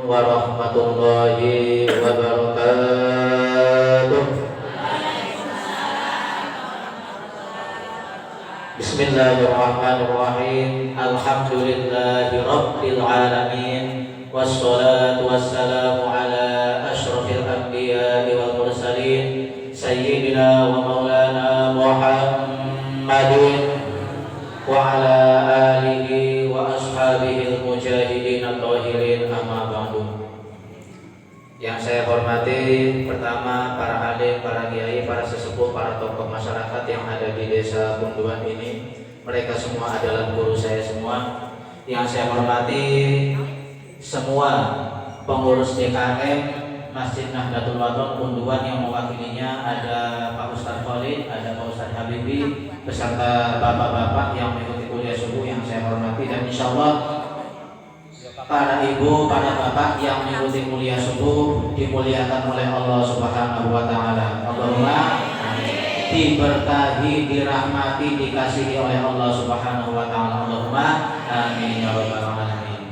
warahmatullahi wabarakatuh. Bismillahirrahmanirrahim. Alhamdulillahi rabbil alamin. Wassalatu wassalamu ala asyrafil anbiya'i wal mursalin sayyidina wa maulana Muhammadin wa ala alihi wa ashabihi al-mujahidin at-tahirin, amma ba'du. Yang saya hormati pertama para alim, para kiai, para sesepuh, para tokoh masyarakat yang ada di desa Punduan ini. Mereka semua adalah guru saya semua. Yang saya hormati semua pengurus DKM Masjid Nahdlatul Wathon Punduan yang mewakilinya ada Pak Ustadz Khalid, ada Pak Ustadz Habibi, beserta bapak-bapak yang mengikuti kuliah subuh yang saya hormati, dan insya Allah para ibu, para bapak yang mengikuti kuliah subuh dimuliakan oleh Allah Subhanahu wa Ta'ala. Allahumma diberkahi, dirahmati, dikasihi oleh Allah Subhanahu wa Ta'ala. Allahumma amin ya rabbal alamin.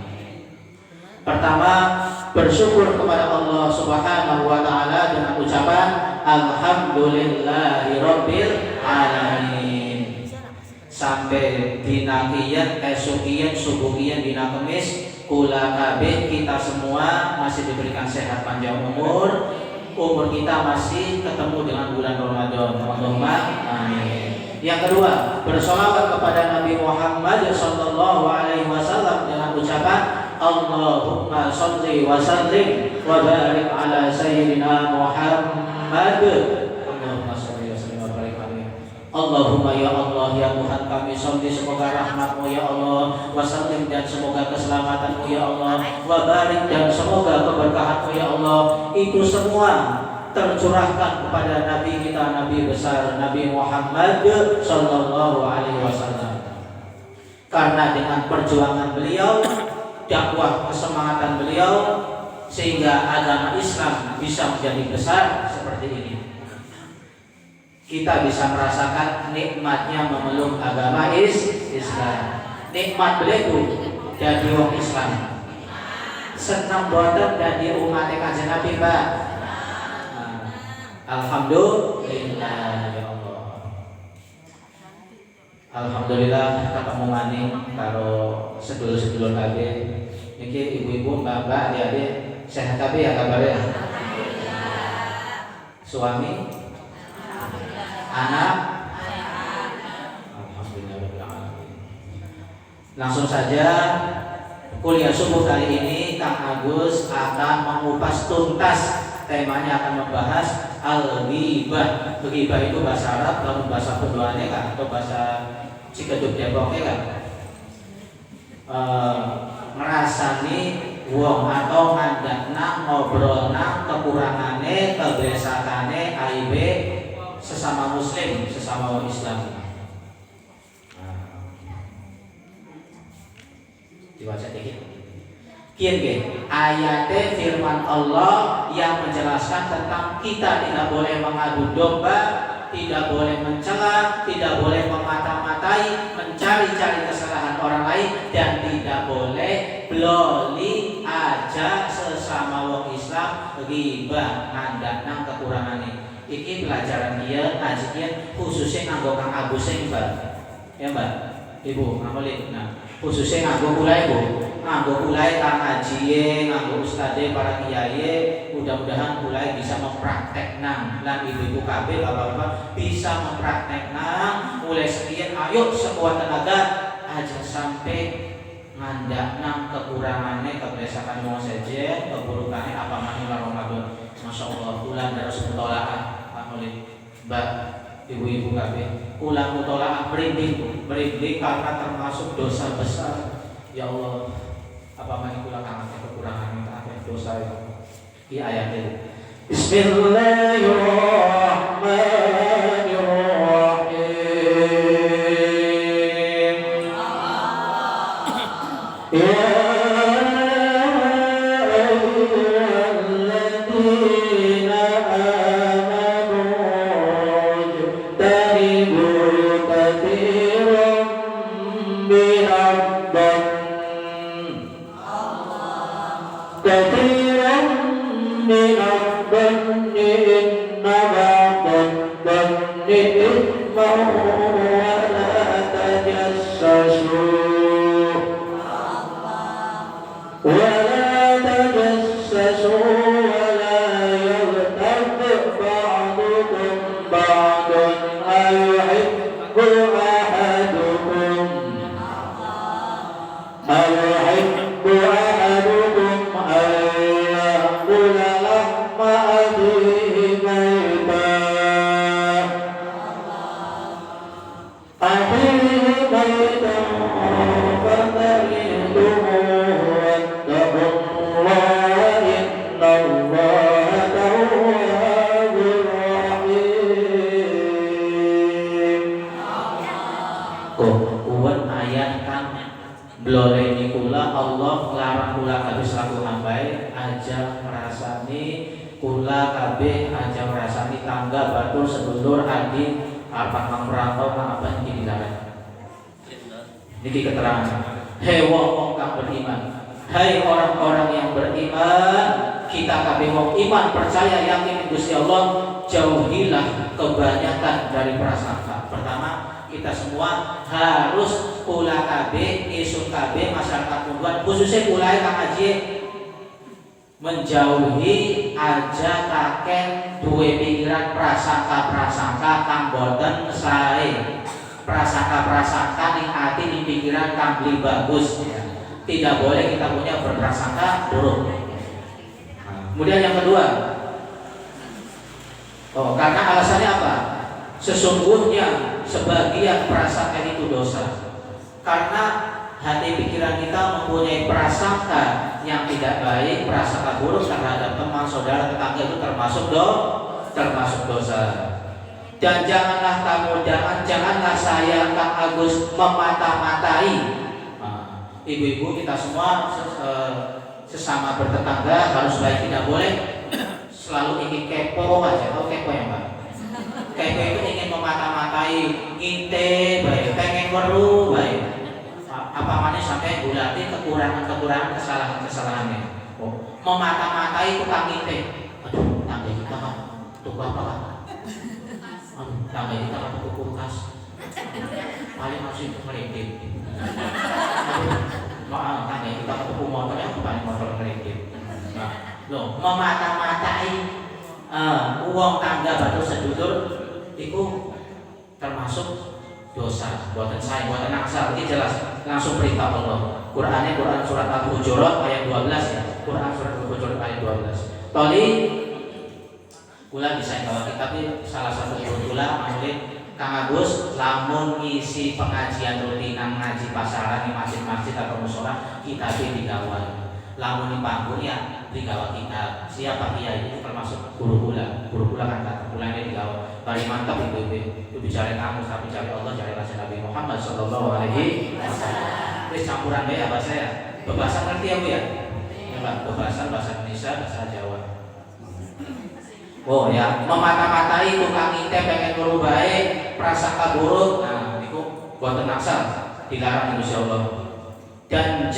Pertama, bersyukur kepada Allah Subhanahu wa Ta'ala dengan ucapan alhamdulillahi rabbil alamin. Sampai dina kian, esukian, subuhian, dina kemis, kula kabeh kita semua masih diberikan sehat panjang umur kita masih ketemu dengan bulan Ramadan. Allahumma amin. Yang kedua, bersolawat kepada Nabi Muhammad sallallahu alaihi wasallam dengan ucapan Allahumma sholli wa sallim wa barik ala sayyidina Muhammad. Allahumma sholli wa sallim wa barik alaihi. Allahumma ya Allah, ya Tuhan kami, sholli, semoga rahmat-Mu ya Allah, wa sallim, dan semoga keselamatan-Mu ya Allah, wa barik, dan semoga keberkahan-Mu ya Allah, itu semua tercurahkan kepada Nabi kita, Nabi besar Nabi Muhammad sallallahu alaihi wasallam. Karena dengan perjuangan beliau, dakwah kesemangatan beliau, sehingga agama Islam bisa menjadi besar seperti ini. Kita bisa merasakan nikmatnya memeluk agama Islam. Nikmat beliau jadi wong Islam. Senang boten jadi umat Kanjeng Nabi, Pak. Alhamdulillah ya Allah. Alhamdulillah ketemu maning karo sedulur-sedulur kabeh. Niki ibu-ibu, bapak, adik-adik sehat kabeh ya kabarnya? Suami, anak, alhamdulillah. Langsung saja kuliah subuh kali ini Kang Agus akan mengupas tuntas. Temanya akan membahas al-ghibah. Ghibah itu bahasa Arab, lalu bahasa Punduannya kan, atau bahasa Cikedug Depoknya kan. Ngerasani wong atau ngandakna, ngobrolna kekurangane, kebiasaane, aibe sesama muslim, sesama orang Islam. Dibaca dikit. Kian ayatnya firman Allah yang menjelaskan tentang kita tidak boleh mengadu domba, tidak boleh mencela, tidak boleh memata-matai, mencari-cari kesalahan orang lain, dan tidak boleh bloli aja sesama wong Islam, ghibah, ngandakna kekurangane. Iki pelajaran dia, ngajinya khususnya nganggo Kang Agus Mbak. Ya Mbak, Ibu, ngamalin. Nah, khususnya nganggo kula Ibu. Nganggo kulai Kang Haji, nganggo ustadze, para kiai, mudah-mudahan kulai bisa mempraktekna lan ibu-ibu kabeh, bapak-bapak bisa mempraktekna mulai sekian. Ayo sekuat tenaga aja sampai ngandakna kekurangannya, kebiasaan mau saja, keburukannya apa manila Ramadan. Masya Allah, bulan harus mutolaah oleh Mbak, ibu-ibu kabeh, ulang mutolaah merinding karena termasuk dosa besar. Ya Allah, apa mana ulang anaknya kekurangan minta dosa itu. Di ayat ini. Bismillahirrahmanirrahim. Ya ayyuhalladzina amanu jtanibu katsiran minadh-dhann كثيرا من الظن إن بعض الظن إثم ولا تجسسوا ولا يغتب بعضكم بعضا أيحب أحدكم أن يأكل لحم أخيه ميتا فكرهتموه واتقوا الله إن الله تواب رحيم. Kuat ayat kan blore nikula Allah larang kula kabeh selaku hambae aja merasani kula kabeh aja merasani tangga batur sedulur adik apa kang merantau kang apa iki dilarang. Niki keterangan. Hei wong kang beriman, hai orang-orang yang beriman, kita kabeh wong iman percaya yakin Gusti Allah, jauhilah kebanyakan dari prasangka. Pertama, kita semua harus kula kabeh, isun kabeh masyarakat Munduan khususnya kula kang aji menjauhi aja kakek duwe pikiran prasangka-prasangka kang boten sae. Prasangka-prasangka ning ati ning pikiran kang beli bagus ya. Tidak boleh kita punya berprasangka buruk. Kemudian yang kedua, karena alasannya apa? Sesungguhnya sebagian prasangka itu dosa. Karena hati pikiran kita mempunyai prasangka yang tidak baik, prasangka buruk terhadap teman, saudara, tetangga itu termasuk dosa. Dan janganlah saya Kang Agus memata-matai. Ibu-ibu kita semua sesama bertetangga harus baik, tidak boleh selalu ingin kepo aja. Tahu kepo ya Mbak? Kepo itu ingin memata-matai, ngintip baik, pengen weruh baik. Apa mana sampai gulati kekurangan kesalahannya. Memata-matai tukang ngintip. Aduh, tangga kita kan tuh apa kan? Tangga kita kan tuh kulkas. Paling masih merintip. Maaf, tangga kita ketemu motor yang paling motor kredit. Nah, loh, memata-matai uang tangga batu sedulur itu termasuk dosa. Buatan saya, buatan aksar, ini jelas langsung perintah Allah. Qurannya Quran surat Al-Hujurat ayat 12 ya. Quran surat Al-Hujurat ayat 12. Toli kula bisa bawa kitab ini salah satu kula manulit Kang Agus lamun ngisi pengajian rutinan ngaji pasaran di masjid-masjid atau mushola kita digawal. Lamun di panggung ya digawal kita. Siapa kiai itu termasuk guru kula kan kata kula ini digawal. Bari mantap ibu-ibu. Itu bicara kamu tapi bicara Allah cari Rasul Nabi Muhammad sallallahu alaihi wasallam. Wis campuran bae bahasa ya. Bebasan ngerti ya Bu ya? Ya Pak, bebasan bahasa Indonesia, bahasa Jawa. Oh ya, memata-matai tukang ngintip pengen guru baik, prasangka buruk, nah itu buatan aksar dilarang Gusti Allah. Dan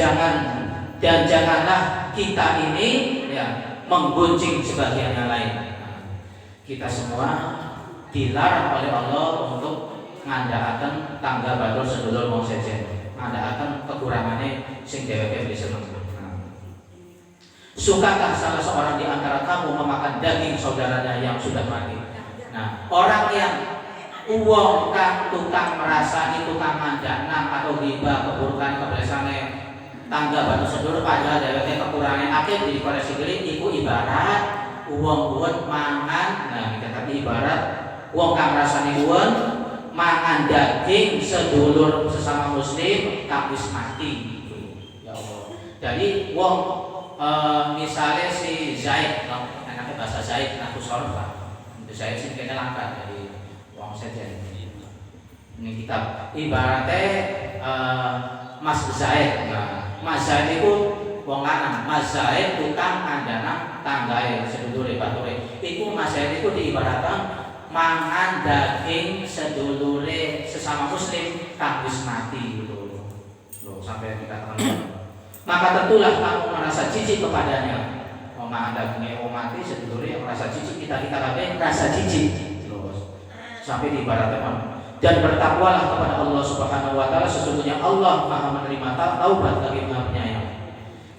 janganlah kita ini ya menggunjing sebagian yang lain. Nah, kita semua dilarang oleh Allah untuk ngandakaken tangga batur sedulur wong sejen, ngandakaken kekurangannya sing dheweke bisa seneng. Sukakah salah seorang di antara kamu memakan daging saudaranya yang sudah mati? Nah, orang yang uang kang tukang merasani, tukang mandana atau ghibah, keburukan, kebelesannya tangga batu sedulur padahal dheweke kekurangan akeh dikoreksi deui iku ibarat uang mangan. Nah, kita tadi ibarat uang kang rasani uang mangan daging sedulur sesama muslim kang wis mati. Ya Allah. Jadi uang misalnya si Zaid, enaknya bahasa Zaid, aku sorot lah. Zaid sih kayaknya langka dari uang saja. Ini kitab ibaratnya Mas Zaid. Nah, Mas Zaid itu wong lanang. Mas Zaid tukang andana tanggae sedulure bature. Iku Mas Zaid itu diibaratkan mangan daging sedulure sesama muslim kang wis mati gitu. Loh, sampai dikatakan maka tentulah kamu merasa jijik kepadanya mangan dagingnya wong mati sedulure yang rasa jijik kita kabeh rasa jijik terus sampai diibaratkan. Dan bertakwalah kepada Allah Subhanahu wa taala, sesungguhnya Allah Maha menerima taubat lagi Maha penyayang.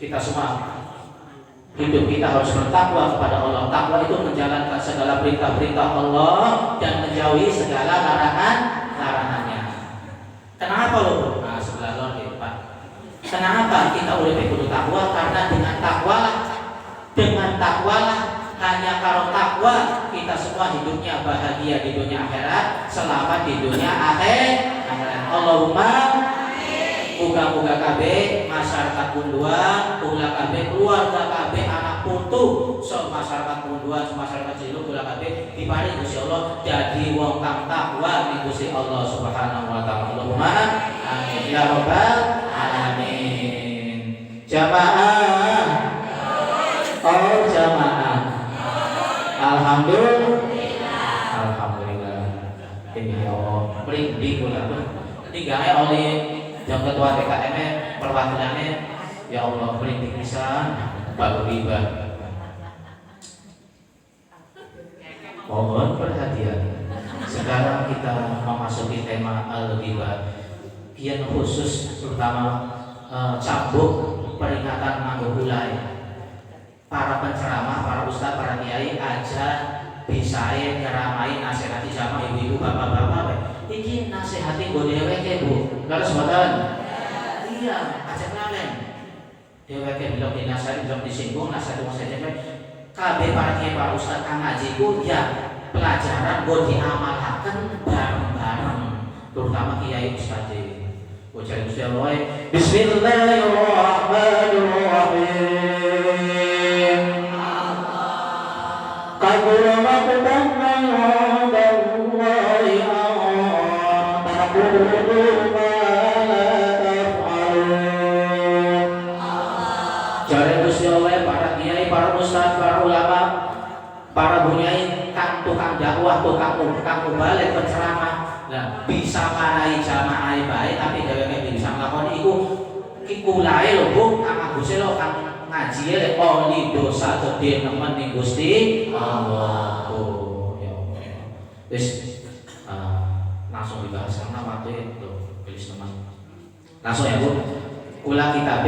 Kita semua hidup kita harus bertakwa kepada Allah. Takwa itu menjalankan segala perintah-perintah Allah dan menjauhi segala larangannya. Kenapa loh? Nah, sebelah lor gitu, Pak. Kenapa kita boleh kudu takwa? Karena dengan takwalah hanya kalau takwa kita semua hidupnya bahagia di dunia akhirat, selamat di dunia akhirat. Allahumma muga-muga kabeh masyarakat Punduan, ulah kabeh keluarga kabeh anak putu, so masyarakat Punduan, masyarakat Ciluk ulah kabeh diparing Gusti Allah jadi wong kang takwa ning Gusti Allah Subhanahu wa taala. Allahumma amin ya rabbal alamin. Jamaah. Oh jamaah. Alhamdulillah. Ini ya Allah. Merinding kula tuh. Tinggalnya oleh yang ketua TKM perwakilannya ya Allah merinding pisan baru riba. Mohon perhatian. Sekarang kita memasuki tema al-ghibah. Kian khusus terutama cambuk peringatan nganggo hulai. Para penceramah, para ustadz, para kiai aja bisae ngeramai nasihati sama ibu-ibu, bapak-bapak. Iki nasihati go dheweke, Bu. Laras mboten? Iya, aja ngalen. Dheweke belum dinasihati, belum disinggung, nasihati wong sedene. Kabeh para kiai, para ustadz kang ngaji ku ya pelajaran go diamalaken bareng-bareng. Terutama kiai ustadz. Ujar Gusti Allah, Bismillahirrahmanirrahim. Jare Gusti Allah, para kiai, para ustaz, para ulama, para bunyai, tukang dakwah, tukang mubalik, penceramah, nah bisa marai jamaah baik, tapi dheweke bisa nglakoni iku lae lho Bu, kang aguse lho kang ngaji lek oli dosa gede nemen ning Gusti Allah. Oh ya Allah. Wis langsung dibahas karena waktu itu tulis teman. Langsung ya Bu. Kula kitab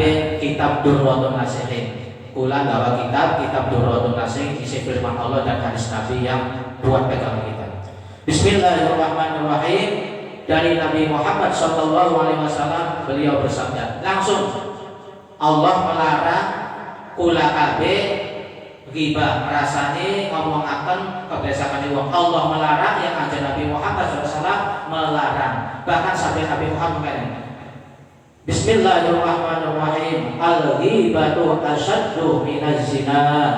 Durratun Nasihin. Kula gawa kitab Durratun Nasihin isi firman Allah dan hadis Nabi yang buat pegangan kita. Bismillahirrahmanirrahim. Dari Nabi Muhammad SAW beliau bersabda, langsung Allah melarang kula kabeh ghibah rasane ngomongaken kebiasaan wong. Allah melarang yang kanjeng Nabi Muhammad SAW melarang. Bahkan sampai Nabi Muhammad mengatakan Bismillahirrahmanirrahim. Al-ghibatu asyaddu minaz zina.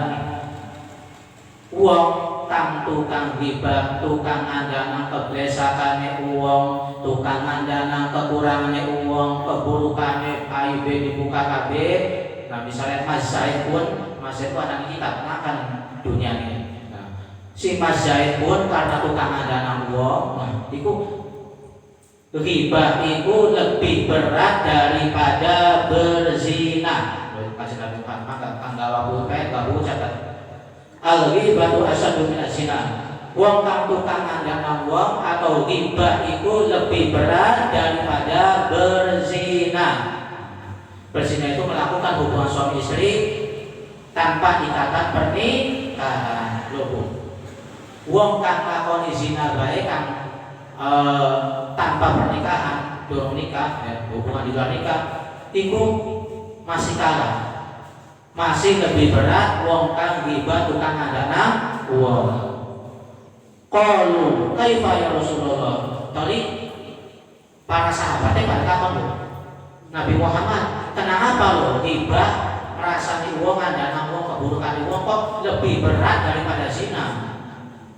Wong kang tukang ghibah, tukang andana kebiasaane wong, tukang andana kekurangane wong, keburukane aibe dibuka kabeh. Nah misalnya Mas Zaid pun, Mas Zaid itu anak kita makan dunia ini. Nah, si Mas Zaid pun karena tukang andana wong, nah itu ghibah itu lebih berat daripada berzina. Kasih Nabi Muhammad maka tanggal babu catat. Al-ghibatu asyaddu minaz zina. Wong kang tukang andana wong atau ghibah itu lebih berat daripada berzina. Berzina itu melakukan hubungan suami istri tanpa ikatan pernikahan. Loh, wong kang lakoni zina bae kang tanpa pernikahan, durung nikah, ya, hubungan di luar nikah, itu masih kalah. Masih lebih berat wong kang ghibah tukang andana wong. Qalu kaifa ya Rasulullah. Tadi para sahabatnya pada takon Nabi Muhammad, kenapa lo ghibah rasani wong andana wong keburukan wong kok lebih berat daripada zina?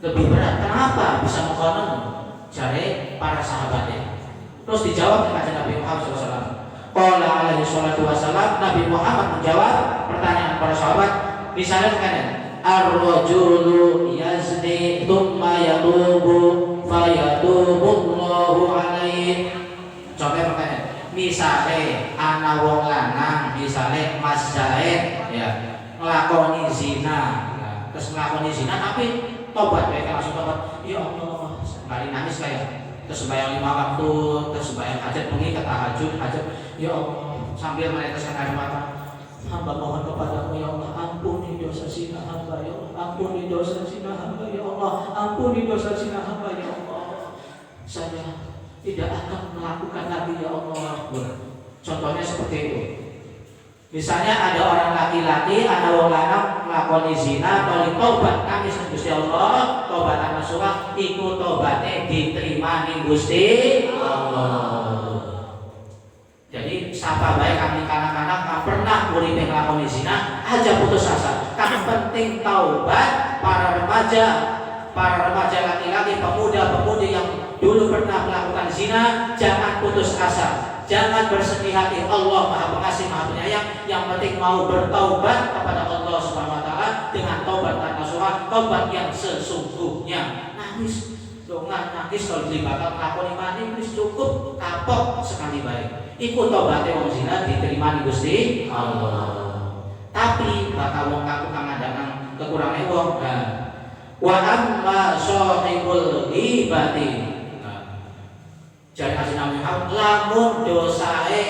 Lebih berat. Kenapa bisa mengkonon? Jare para sahabatnya. Terus dijawab oleh Nabi Muhammad SAW. Qala alaihi salatu wassalam, Nabi Muhammad menjawab pertanyaan para sahabat. Misalnya kan, ar-rajulu yazni tsumma yatubu fayatubullahu alaihi. Contoh pertanyaan. Misalnya anak wong lanang, misalnya Mas Zaid, ya. nglakoni zina, ya. Terus nglakoni zina tapi tobat mereka langsung tobat. Ya Allah, kali nangis kayak terus sembahyang 5 waktu, terus sembahyang hajat mengikat tahajud, hajat. Ya Allah, sambil meneteskan air mata. Hamba mohon kepadamu ya Allah, ampuni dosa zina hamba ya Allah, ampuni dosa zina hamba ya Allah, ampuni dosa zina hamba ya Allah. Saya tidak akan melakukan lagi ya Allah. Contohnya seperti itu. Misalnya ada orang laki-laki, ada orang lanang nglakoni zina, toli tobat nangis ning Gusti Allah, tobat nasuha, iku tobatnya diterima ning Gusti Allah. Jadi siapa baik kami kanak-kanak yang pernah uripe nglakoni zina, aja putus asa. Kan penting taubat para remaja laki-laki, pemuda-pemudi yang dulu pernah melakukan zina, jangan putus asa. Jangan bersedih hati, Allah Maha Pengasih Maha Penyayang. Yang penting mau bertaubat kepada Allah Subhanahu wa taala dengan taubat nasuha, taubat yang sesungguhnya. Nangis, dongan nangis kalau dibakal nglakoni mani wis cukup kapok sekali baik. Iku tobaté wong zina diterima di Gusti Allah. Tapi bakal wong kaku kang ngandangan kekurangane wong. Wa amma sahibul ghibati. Jare kasih namanya lamun dosae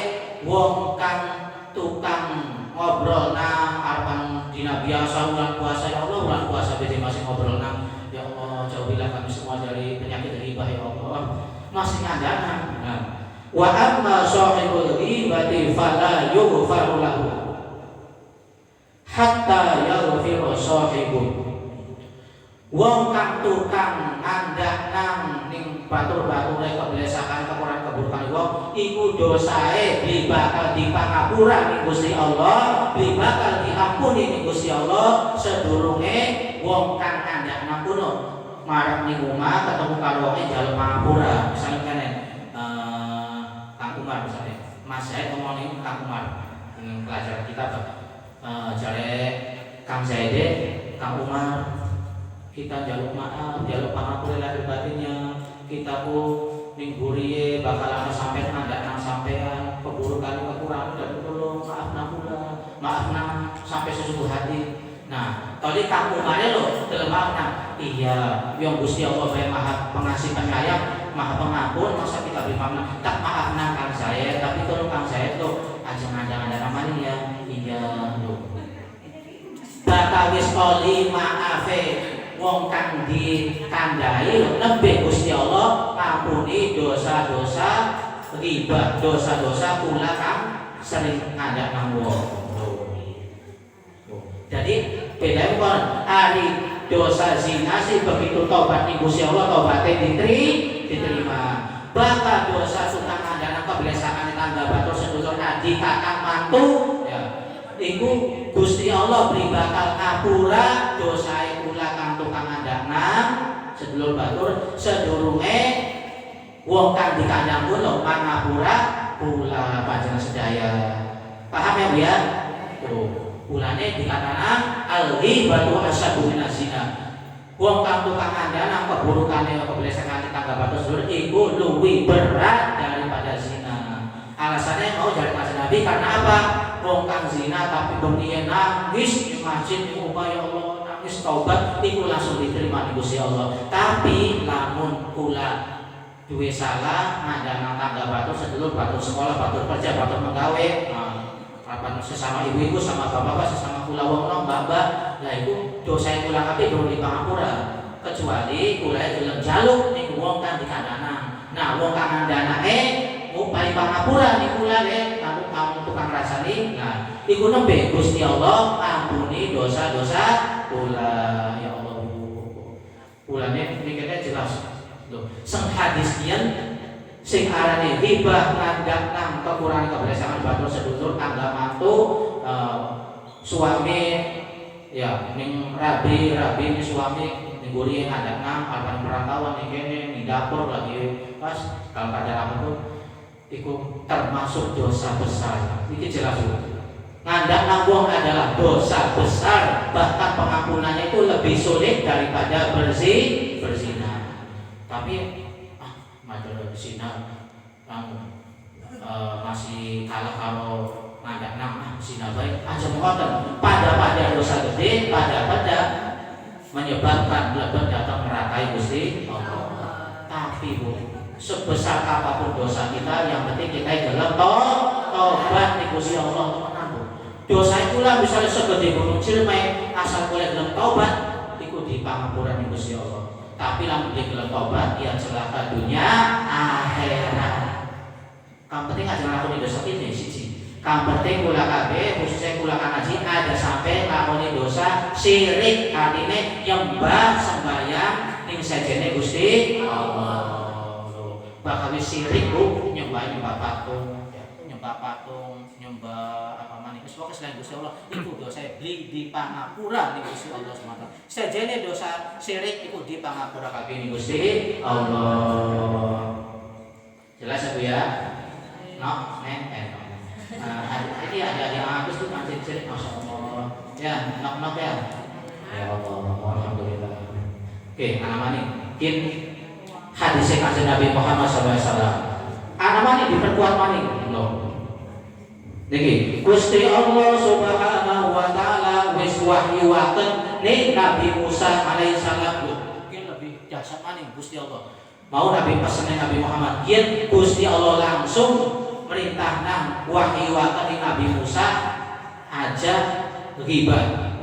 wong kang tukang ngobrol nang arepan dina biasa bulan puasa ya Allah, bulan puasa bede masih ngobrol nang ya Allah, jauhilah kami semua dari penyakit ghibah ya Allah. Masih ngandangan. Wa amma sahibul ghibati fala yughfaru lahu hatta yaghfira sahibu. Wong kang tukang ngandak nang ning batur-bature keblesakan kekurangan keburukan wong iku dosae bakal dipangapura ning Gusti Allah, bakal diampuni ning Gusti Allah sedurunge wong kang ngandak nang kono marang ning omah ketemu karo wong njaluk pangapura. Misalnya kene Kang Umar misalnya, Mas Zaid ngomong ning Kang Umar pelajaran kita jare Kang Zaid, Kang Umar kita jaluk maaf, jaluk pangapura lahir batinnya. Kita ku ning buriye bakal ana sampean ngandak nang sampean keburukan kekurangan dan tolong maaf nang sampai sesungguh hati. Nah, tadi Kang Umare lho dalam makna iya, yang Gusti Allah Maha Pengasih Penyayang, Maha Pengampun, masa kita beri makna tak maaf nang Kang saya, tapi tolong Kang saya tuh aja ngandang-ngandang namanya ya. Iya lho. Bakal wis oli maafe wong kang dikandhai nembe Gusti Allah ngampuni dosa-dosa ghibah, dosa-dosa kula kang sering ngajak nang wong. Jadi beda kon ari dosa zina sih begitu tobat ning Gusti Allah tobatnya diterima. Bakal dosa tukang ngandana kebiasaan tangga batur sedulur adik kakang mantu ya. Iku Gusti Allah beri bakal ngapura dosae kula kang tukang ngandana sedulur batur sedurunge wong kang dikandang kula ngapura kula panjenengan sedaya. Paham ya Bu ya? Tuh, kulane dikatakan al-ghibatu asyaddu minaz zina. Wong kang tukang ngandana keburukane keblesekane tangga batur sedulur iku luwih berat daripada zina. Alasannya mau dari Kanjeng Nabi karena apa? Wong kang zina tapi bengi nangis di masjid di rumah ya Allah nangis taubat iku langsung diterima di Gusti Allah. Tapi lamun kula duwe salah ngandana tangga batur sedulur batur sekolah batur kerja batur menggawe apa sesama ibu-ibu sama bapak-bapak sesama kula wong nom mbak-mbak lah iku dosa kula kabeh durung dipangapura kecuali kula gelem jaluk ning wong kang dikandana. Nah wong kang ngandana ngupai pangapura ning kula kalau kamu tukang rasani. Nah iku nembe Gusti Allah ampuni dosa-dosa kula ya Allah. Kulane mikirnya jelas lho sing hadis kian sing arane ghibah ngandhak nang kekurangan kebersamaan batur sedulur tangga mantu suami ya ning rabi ning suami ning guri ngandhak nang alpan perantauan ning kene ning dapur lagi pas kalau ada apa tuh iku termasuk dosa besar. Iki jelas ngandhak nang wong adalah dosa besar, bahkan pengampunannya itu lebih sulit daripada berzina. Tapi masalah zina masih kalah kalau ngandang nang zina baik aja ngoten pada dosa gede pada menyebabkan mlebet datang neraka Gusti Allah. Tapi Bu, sebesar apapun dosa kita yang penting kita gelem tobat di Gusti Allah teman Bu. Dosa itulah misalnya segede gunung Ciremai asal boleh gelem tobat iku di pangapuran di Gusti Allah. Tapi lamun gelem tobat ya celaka dunia akhirat. Kang penting aja nglakoni dosa ini siji. Kang penting kula kabeh khususnya kula kang haji ada sampai nglakoni dosa syirik artine nyembah sembahyang ning sajene Gusti Allah. Bakal syirik Bu nyembah patung, nyembah apa maning wis pokoke selain Gusti Allah iku dosa beli di pangapura ning Gusti Allah semata. Sajene dosa syirik iku di pangapura kabeh ning Gusti Allah. Jelas ya Bu ya? No, ini ada yang Agus tuh masih sering, masya Allah. Ya, nok ya. Ya Allah, alhamdulillah. Oke, anak mani. Kin hadisnya kanjeng Nabi Muhammad SAW. Anak mani diperkuat mani. No. Niki, Gusti Allah Subhanahu Wa Taala wis wahyuaken ning Nabi Musa alaihissalam. Mungkin lebih dahsyat mani Gusti Allah. Mau Nabi pesennya Nabi Muhammad. Yen Gusti Allah langsung perintah nang wahyuaken Nabi Musa aja ghibah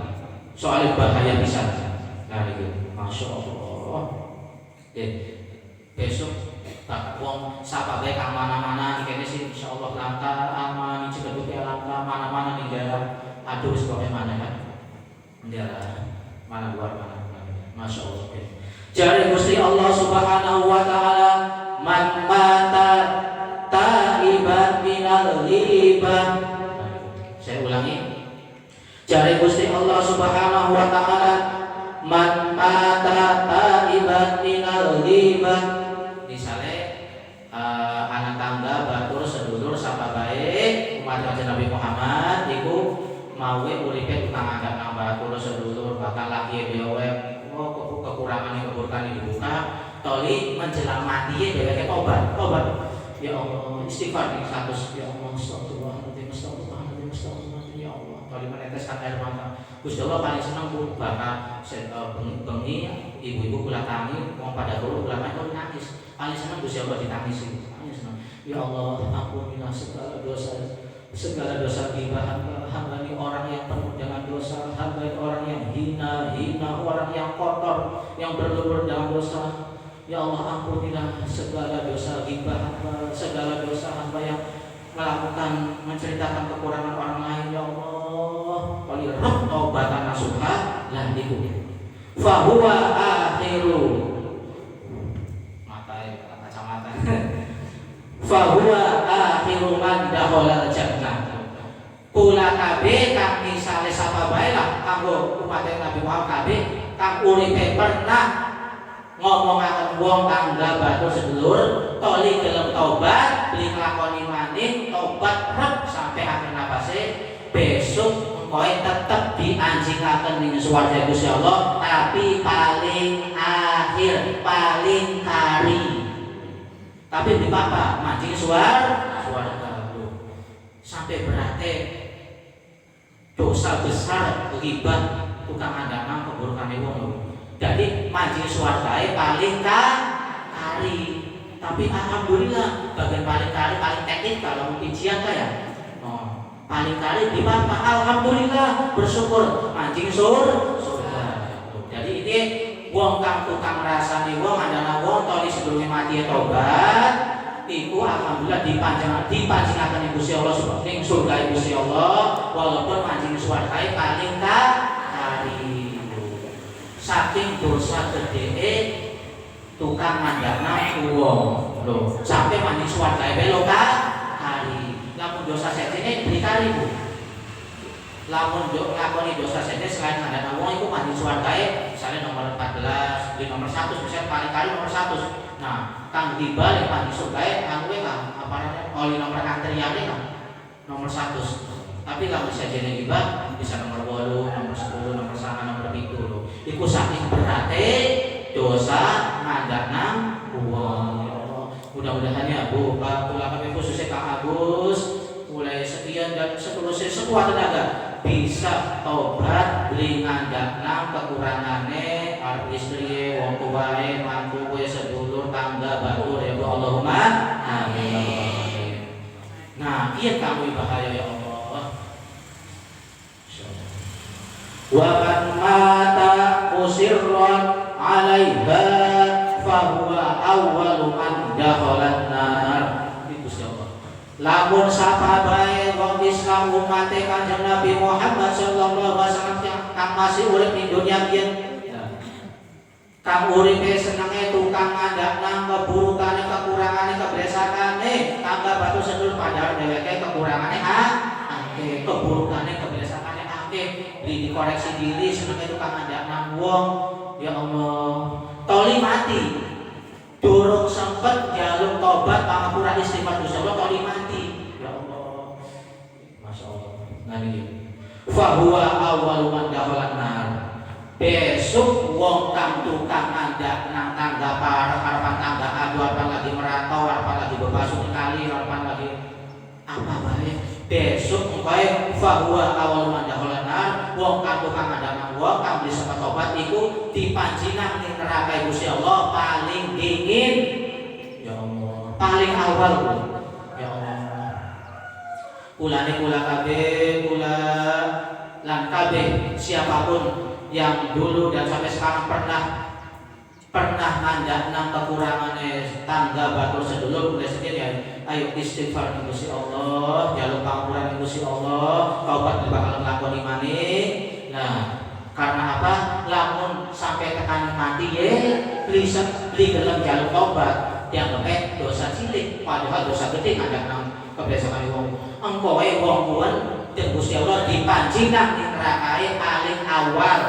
soal bahaya bisa. Nah itu masya Allah. Besok tak wong sapa bae kang mana-mana iki sih insyaallah lancar aman ceketuk lancar mana-mana di daerah aduh sebagai mana kan daerah mana luar mana masya Allah. Jare Gusti Allah Subhanahu Wa Taala man mata taiban minal ghibah. Saya ulangi. Jare Gusti Allah Subhanahu Wa Taala man mata taiban minal ghibah. Misale anak tangga batur sedulur sapa bae umat kanjeng Nabi Muhammad iku mawe uripe tukang andhap nang batur sedulur bakal laki dhewe kekurangan keburukan dibuka toli menjelang mati dheweke tobat. Ya Allah, istighfar ning status ya Allah, astagfirullahaladzim ya Allah. Toli meneteskan air mata. Gusti Allah paling seneng Bu bakal bengi ibu-ibu kula tangi wong pada dulu kula nangis. Paling seneng Gusti Allah ditangisi. Paling seneng. Ya Allah, ampunilah segala dosa ghibah hamba ini orang yang penuh dengan dosa, hamba ini orang yang hina, orang yang kotor, yang berlumur dalam dosa. Ya Allah, ampunilah segala dosa ghibah hamba, segala dosa hamba yang melakukan menceritakan kekurangan orang lain. Ya Allah, walirab taubatan nasuha lan iku fahuwa akhiru kacamata fahuwa akhiru man dakhala jannah. Kula kabeh kang misale sapa bae lah kanggo umat Nabi Muhammad kabeh kang uripe pernah ngomongaken wong tangga batu sedulur toli gelem tobat beli nglakoni maning tobat rep sampai akhir napase besok kowe tetep dianjingaken ning swarga Gusti Allah tapi paling akhir paling kari. Tapi di papa mancing swarga sampai berarti dosa besar ghibah tukang andang keburukan wong. Jadi mancing swargae paling kari. Tapi alhamdulillah bagian paling kari paling teknik kalau ujian ya. Paling kari di mana? Alhamdulillah bersyukur mancing surga. Jadi ini wong kang tukang rasane wong adalah wong toli sebelumnya mati tobat. Iku alhamdulillah dipanjingaken Gusti Allah ning surga Gusti Allah walaupun mancing swargae paling kari. Saking dosa gede tukang mandana wong lho sampai mancing swargae belok kari. Lamun dosa sejene dikari Bu. Lamun nglakoni dosa sejene selain mandana wong iku mancing swargae misalnya nomor 14, di nomor 100 misalnya paling kali nomor 100. Nah, kang dibalik mancing surgae anu kan apa namanya? Oli nomor antriane kan nomor 100. Tapi lamun sejene gibah bisa nomor 8, nomor 10, nomor 9, nomor 7 lho. Iku saking berate dosa mandana wong. Mudah-mudahan ya Bu, kula kami khususnya Kang Agus mulai sekian dan sekuat tenaga bisa tobat beli ngandakna kekurangane arep istri wong tuwae mantu kowe sedulur tangga batur ya Allahumma amin. Nah, kieu kamu bahaya ya Allah. Wa man mata musirran 'alaiha fa huwa awwalu man dakhalan nar. Itu siapa? Lamun sapa bae wong Islam umat Kanjeng Nabi Muhammad sallallahu alaihi wasallam kang masih urip di dunia biyen. Kang uripe senenge tukang ngandakna keburukane, kekurangane, keblesakane, tangga batu sedul padahal dheweke kekurangane akeh, keburukane, keblesakane akeh, dikoreksi diri senenge tukang ngandakna wong. Ya Allah, toli mati. Durung sempet jaluk tobat pangapura istighfar Gusti Allah toli mati. Ya Allah. Masyaallah. Nah iki. Fa huwa awwalu man dakhalan nar. Besok wong kang tukang ngandak nang tangga harapan tangga adu harapan lagi merantau harapan lagi bebasuh kali harapan lagi apa bae besok bae fahuwa awal mandhalan nar wong kang tukang ngandak nang wong kang bisa tobat iku dipancinang ning neraka Gusti Allah paling dingin. Ya Allah, paling awal. Ya Allah, kulane kula kabeh kula lan kabeh siapapun yang dulu dan sampai sekarang pernah ngandak nang kekurangannya tangga batur sedulur boleh sedih ya ayo istighfar di Gusti Allah jaluk pangampura di Gusti Allah taubat bakal nglakoni maneh. Nah, karena apa? Lamun sampai tekan mati ya bisa beli gelem jaluk taubat dianggap dosa cilik padahal dosa gede ngandak nang kebiasaan wong engko wae wong kuwen dan Gusti Allah dipancing nang neraka paling awal.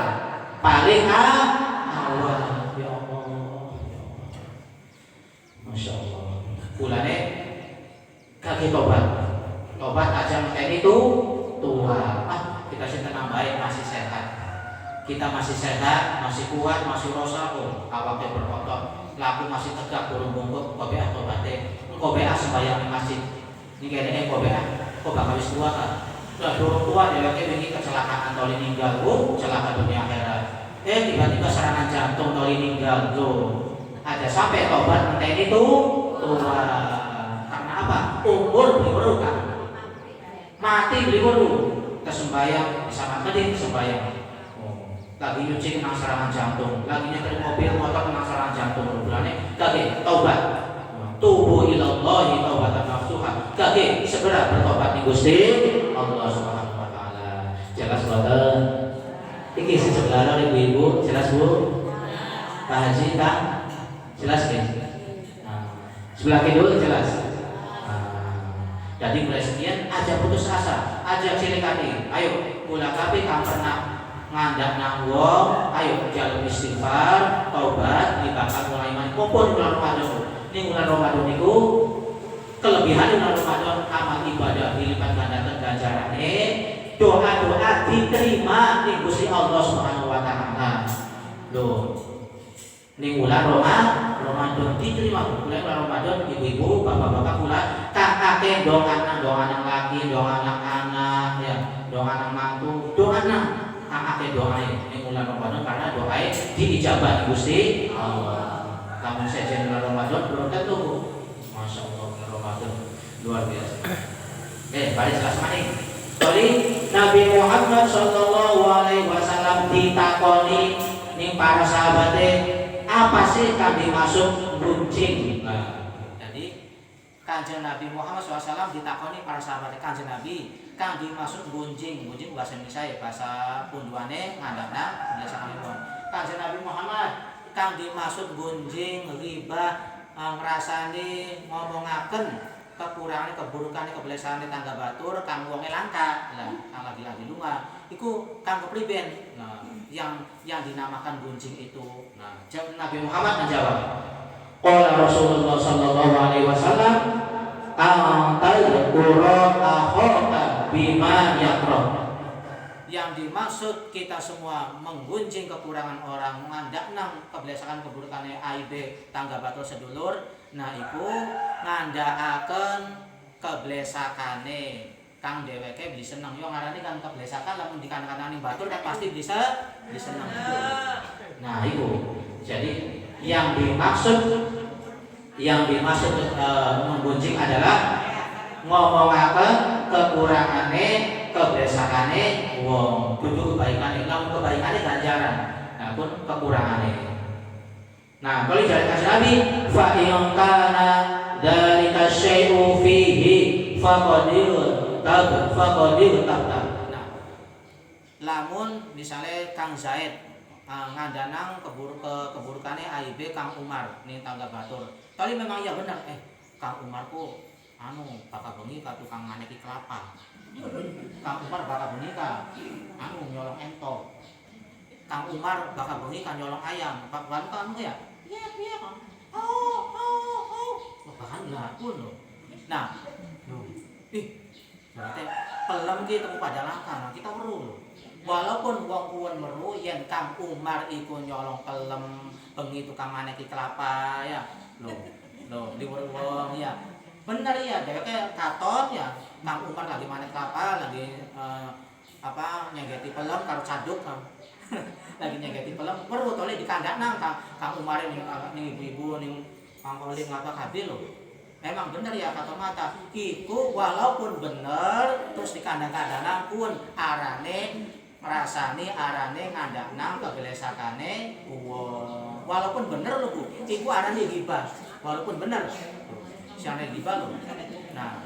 Ya Allah. Masya Allah. Kulane kaki tobat aja ngenteni itu tua. Kita tenang baik masih sehat. Kita masih sehat, masih kuat, masih rosa awake berotot. Laku masih tegak burung bungkuk kobe tobaté. Kobe sembayang di masjid. Ini kene kobe kok bakal wis tua kan. Sudah durung tua dheweke wingi kecelakaan toli ninggal, celaka dunia akhirat. Tiba-tiba serangan jantung toli ninggal ada sampai tobat ngenteni itu tua. Karena apa? Umur beli weruh kan. Mati beli weruh. Kesembayang bisa mati kesembayang. Lagi nyuci kena serangan jantung, lagi nyetir mobil motor kena serangan jantung bulane kage taubat. Tubu ilallahi taubatan nasuha. Kage segera bertobat di Gusti Allah Subhanahu wa taala. Jelas boten? Iki sing sebelah ibu-ibu, jelas Bu? Pak Haji Kang? Jelas nggih? Sebelah kidul jelas. Jadi mulai sekian aja putus asa, aja cilik hati. Ayo kula kabeh kang pernah ngandak nang wong, ayo jaluk istighfar, taubat, dibakar mulai iman. Mumpun bulan Ramadan. Ini bulan Ramadan niku kelebihan bulan Ramadan amal ibadah dilipat gandakan ganjarane, doa-doa diterima di Gusti Allah Subhanahu wa taala. Loh. Ini bulan Ramadan diterima bulan Ramadan ibu-ibu, bapak-bapak kula kang akeh donganan laki, donganan anak ya, donganan mantu, donganan akeh doae ning bulan Ramadan karena doae diijabah Gusti Allah. Kamu saja bulan Ramadan belum tentu Bu. Masya Allah bulan Ramadan luar biasa. Balik jelas maning. Sorry, Nabi Muhammad sallallahu alaihi wasallam ditakoni ning para sahabate apa sih kang dimaksud gunjing? Nah, jadi Kanjeng Nabi Muhammad SAW ditakoni para sahabat Kanjeng Nabi kang dimaksud gunjing bahasa Indonesia bahasa punduane ngandakna biasa kalian. Kanjeng Nabi Muhammad kang dimaksud gunjing riba ngrasani ngomongaken kekurangan keburukan keblesane tangga batur kang wonge langka lah kang lagi-lagi lunga iku kang kepriben. Nah, yang dinamakan gunjing itu. Nah, Nabi Muhammad menjawab, qala Rasulullah sallallahu alaihi wasallam antal qura akhaka bima yakrah. Yang dimaksud kita semua menggunjing kekurangan orang, ngandak nang kebiasaan keburukannya aib tangga batur sedulur. Nah, iku ngandakaken keblesakane kang dheweke beli seneng yo ngarani kan keblesakan lamun dikan-kanani batur kan pasti bisa diseneng. Nah, itu. Jadi yang dimaksud menggunjing adalah ngomongaken kekurangane keblesakane wong, dudu kebaikane. Lamun kebaikane ganjaran, nah pun kekurangane. Nah, kalau dari kasih Nabi, fa in kana dzalika syai'u fihi faqadir tabta. Nah, lamun misalnya Kang Zaid ngandanang keburukane AIB Kang Umar nih tangga batur. Tapi memang ya benar, Kang Umar ku bakal bengi ka tukang maneki kelapa. Kang Umar bakal bengi ka nyolong entok. Kang Umar bakal bengi ka nyolong ayam. Pak kan ya? Iya. Bahan lakun loh. Nah, berarti pelem ki temu pada langka. Nah, kita weruh loh. Walaupun wong kuwen weruh yen Kang Umar iku nyolong pelem bengi tukang maneki kelapa ya. Loh, diweruh wong ya. Bener ya, dheweke katon ya. Kang Umar lagi manek kelapa, lagi nyegeti pelem karo caduk kan. Lagi nyegeti pelem weruh tole di kandakna Kang Umar ning ibu-ibu ning pangkoling apa kabeh lho. Memang bener ya kata mata. Iku walaupun bener terus di kandang-kandang pun arane ngrasani arane ngandakna kegelesakane wong. Walaupun bener lho Bu, iku arane gibah. Walaupun bener. Siane gibah lho. Nah,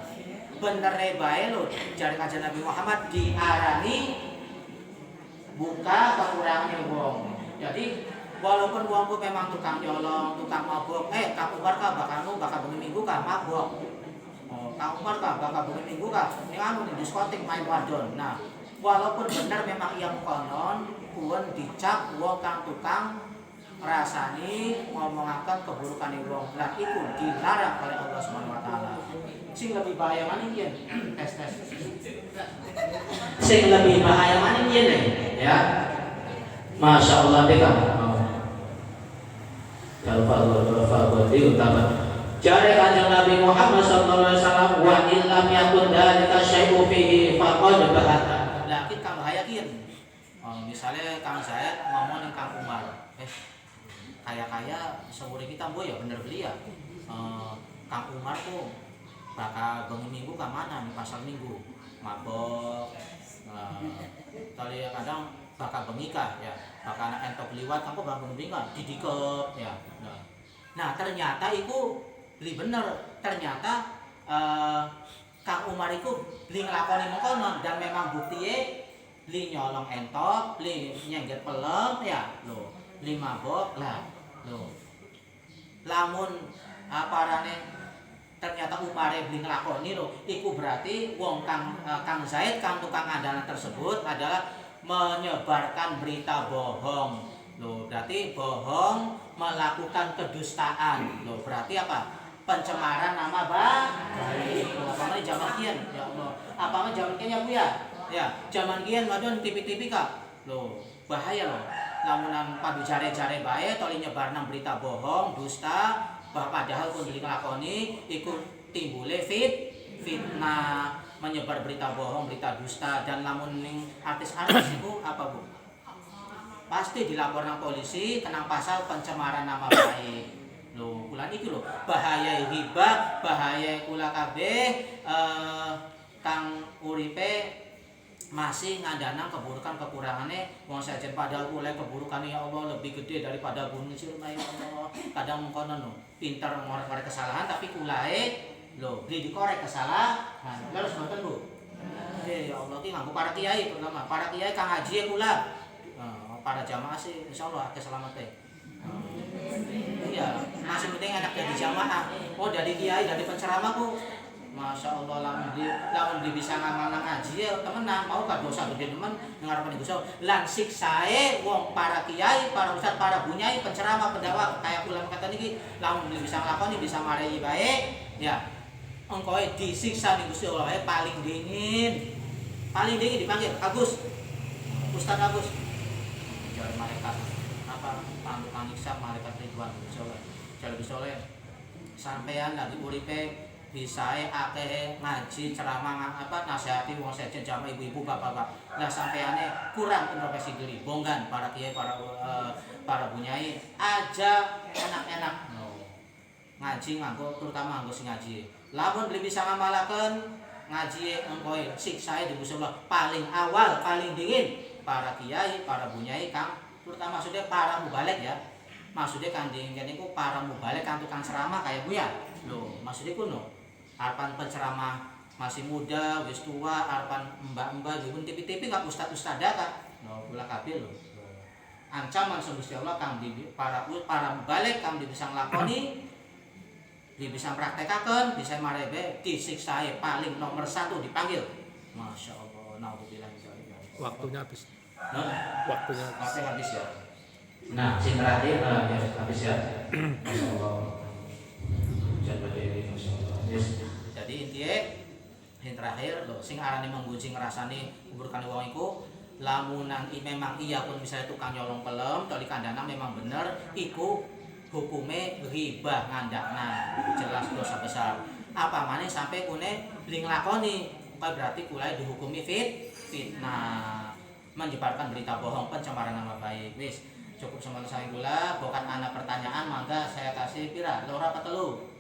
bener bae lho jare kanjeng Nabi Muhammad diarani buka kekurangan wong. Jadi walaupun wongku memang tukang nyolong, tukang mabok, Kang Umar ka bakal bengi minggu ka mabok. Kang Umar ka bakal bengi minggu ka ning ning diskotik main wadon. Nah, walaupun benar memang yang konon kuwen dicap wong kang tukang rasani ngomongaken keburukan wong. Lah iku dilarang oleh Allah Subhanahu wa taala. Sing lebih bahaya mana yen? Tes. Sing lebih bahaya mana yen ya? Masya Allah deka. Kalau diutamat. Jare kanjeng Nabi Muhammad sallallahu alaihi wasallam wa illam yakun dzalika syai'u fihi faqad bahata. Lah kita bahaya kieu. Misalnya Kang Zaid ngomong ning Kang Umar, kaya seumur kita boy ya bener beli ya. Kang Umar tuh bakal bengi minggu ke mana nih pasar minggu mabok. Tadi kadang bakal bengi kah ya, bakal anak entok liwat kamu bakal bengi kan didikep ya. Nah ternyata itu beli bener. Ternyata Kang Umar itu beli ngelakoni mengkonon dan memang buktinya beli nyolong entok, beli nyengget pelem ya lo, beli mabok lah lo. Lamun aparane ternyata Umare beli ngelakoni lo, iku berarti wong Kang Zaid Kang tukang andalan tersebut adalah menyebarkan berita bohong lo. Berarti bohong, melakukan kedustaan lo. Berarti apa? Pencemaran nama baik. Apalagi zaman kian ya Allah. Apalagi zaman kian ya Bu ya. Ya, zaman kian madon TV kak. Lo, bahaya lo. Lamunan padu jare-jare bae toli nyebarna berita bohong, dusta, padahal pun dilakoni ikut timbule fitnah, menyebar berita bohong, berita dusta dan lamun ning artis-artis itu apa Bu? Pasti dilaporkan polisi kena pasal pencemaran nama baik. Loh, kula iki lho, bahaya hibah, bahaya kula kabeh kang uripe masih ngandanang keburukan kekurangannya wong sajen padahal oleh keburukannya ya Allah lebih gede daripada gunung Ciremai ya Allah. Kadang mengkonon lho, pinter ngorek-ngorek kesalahan tapi kulae lho beli dikorek kesalahan. Terus mboten Bu. Ya Allah ki nganggo para kiai terutama, para kiai kang haji kula. Para jamaah sih insyaallah akeh selamat. Iya, masih penting enak jadi jamaah. Oh dari kiai, dari penceramah Bu. Masya Allah lamun bisa ngamal ngaji ya temenan mau ka dosa gede temen ngarepan Gusti Allah. Lan siksae wong para kiai, para ustaz, para bunyai, penceramah, pendakwah kayak ulama kata niki lamun bisa nglakoni bisa marai bae ya. Engko disiksa ning Gusti Allah paling dingin. Paling dingin dipanggil Agus. Ustaz Agus. Jare malaikat apa panggilan nyiksa malaikat Ridwan Gusti Allah. Jare Gusti Allah sampean lagi uripe bisae akeh ngaji ceramah nasihati wong sejen jamaah ibu-ibu bapak-bapak. Lah sampeane kurang introspeksi diri. Bonggan para kiai para bunyai aja enak-enak. Ngaji nganggo terutama nganggo sing ngaji. Lamun belum bisa ngamalaken ngaji engkoe siksae di Gusti Allah paling awal paling dingin para kiai para bunyai kang terutama maksudnya para mubalek ya. Maksudnya kan dingin niku para mubalek kang tukang ceramah kayak Bu ya. Lho, maksudnya kuno. Harapan penceramah masih muda, wis tua, harapan mbak-mbak dipun tipi-tipi gak ustad-ustada kak. No, kula kabeh lho. Ancaman Gusti Allah kang para balik kang bisa nglakoni, bisa praktekaken, bisa marebe disiksae paling nomor 1 dipanggil. Masya Allah, naudzubillah. Waktunya habis. Nah, Waktunya habis ya. Nah, sing terakhir habis ya. Masya Allah. Jadi intinya yang terakhir loh, sing arane menggunjing ngrasani kuburkan wong iku lamunan memang iya pun misalnya tukang nyolong pelem tali kandana memang bener iku hukume ghibah ngandakna jelas dosa besar apa maneh sampai kune beli nglakoni berarti kulai dihukumi fitnah menyebarkan berita bohong pencemaran nama baik. Wis cukup sama saya gula bukan anak pertanyaan mangga saya kasih pira loro apa telu